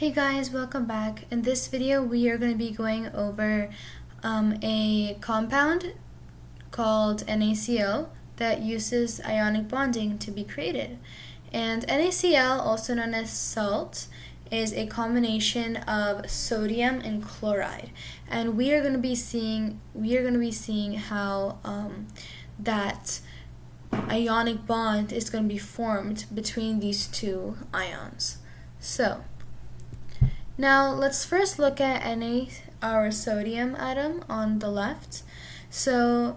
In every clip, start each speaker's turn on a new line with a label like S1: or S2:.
S1: Hey guys, welcome back. In this video we are going to be going over a compound called NaCl that uses ionic bonding to be created. And NaCl, also known as salt, is a combination of sodium and chloride. And we are going to be seeing how that ionic bond is going to be formed between these two ions. So now let's first look at Na, our sodium atom on the left. So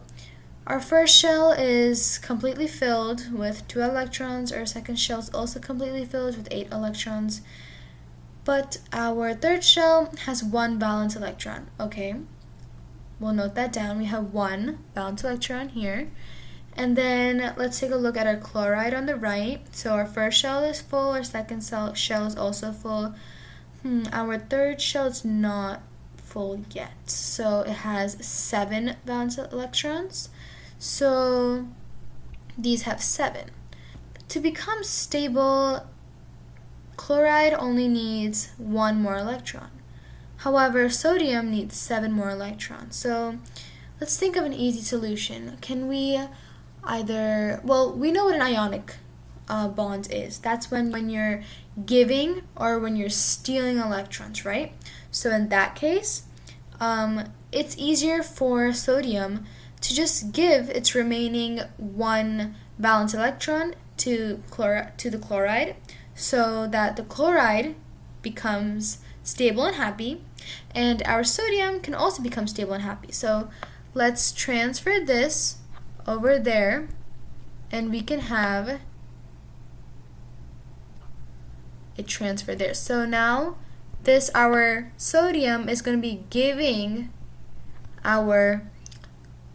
S1: our first shell is completely filled with 2 electrons. Our second shell is also completely filled with 8 electrons. But our third shell has 1 valence electron. Okay, we'll note that down. We have 1 valence electron here. And then let's take a look at our chloride on the right. So our first shell is full, our second shell is also full. Our third shell is not full yet, so it has 7 valence electrons. So these have 7. To become stable, chloride only needs 1 more electron. However, sodium needs 7 more electrons. So let's think of an easy solution. Can we we know what an ionic bond is. That's when you're giving or when you're stealing electrons, right? So in that case, it's easier for sodium to just give its remaining 1 valence electron to the chloride, so that the chloride becomes stable and happy, and our sodium can also become stable and happy. So let's transfer this over there, and we can have it transfer there. So now our sodium is going to be giving our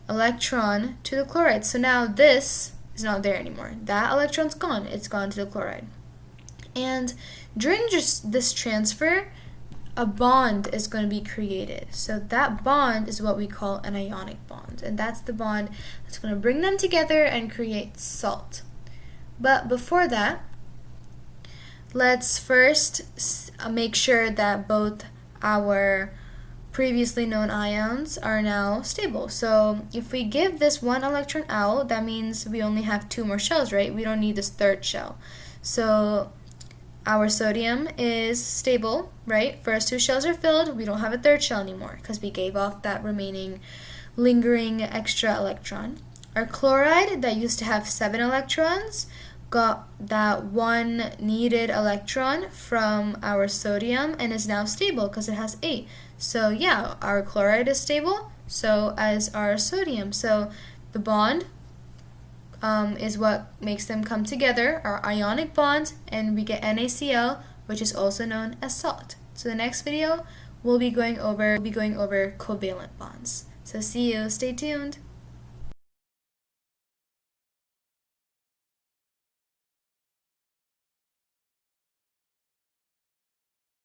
S1: electron to the chloride. So now this is not there anymore. That electron's gone. It's gone to the chloride. And during just this transfer, a bond is going to be created. So that bond is what we call an ionic bond. And that's the bond that's going to bring them together and create salt. But before that, let's first make sure that both our previously known ions are now stable. So if we give this 1 electron out, that means we only have 2 more shells, right? We don't need this third shell. So our sodium is stable, right? First 2 shells are filled. We don't have a third shell anymore because we gave off that remaining lingering extra electron. Our chloride that used to have 7 electrons got that 1 needed electron from our sodium and is now stable because it has 8. So yeah, our chloride is stable, so as our sodium. So the bond is what makes them come together, our ionic bond, and we get NaCl, which is also known as salt. So the next video we'll be going over covalent bonds. So see you, stay tuned.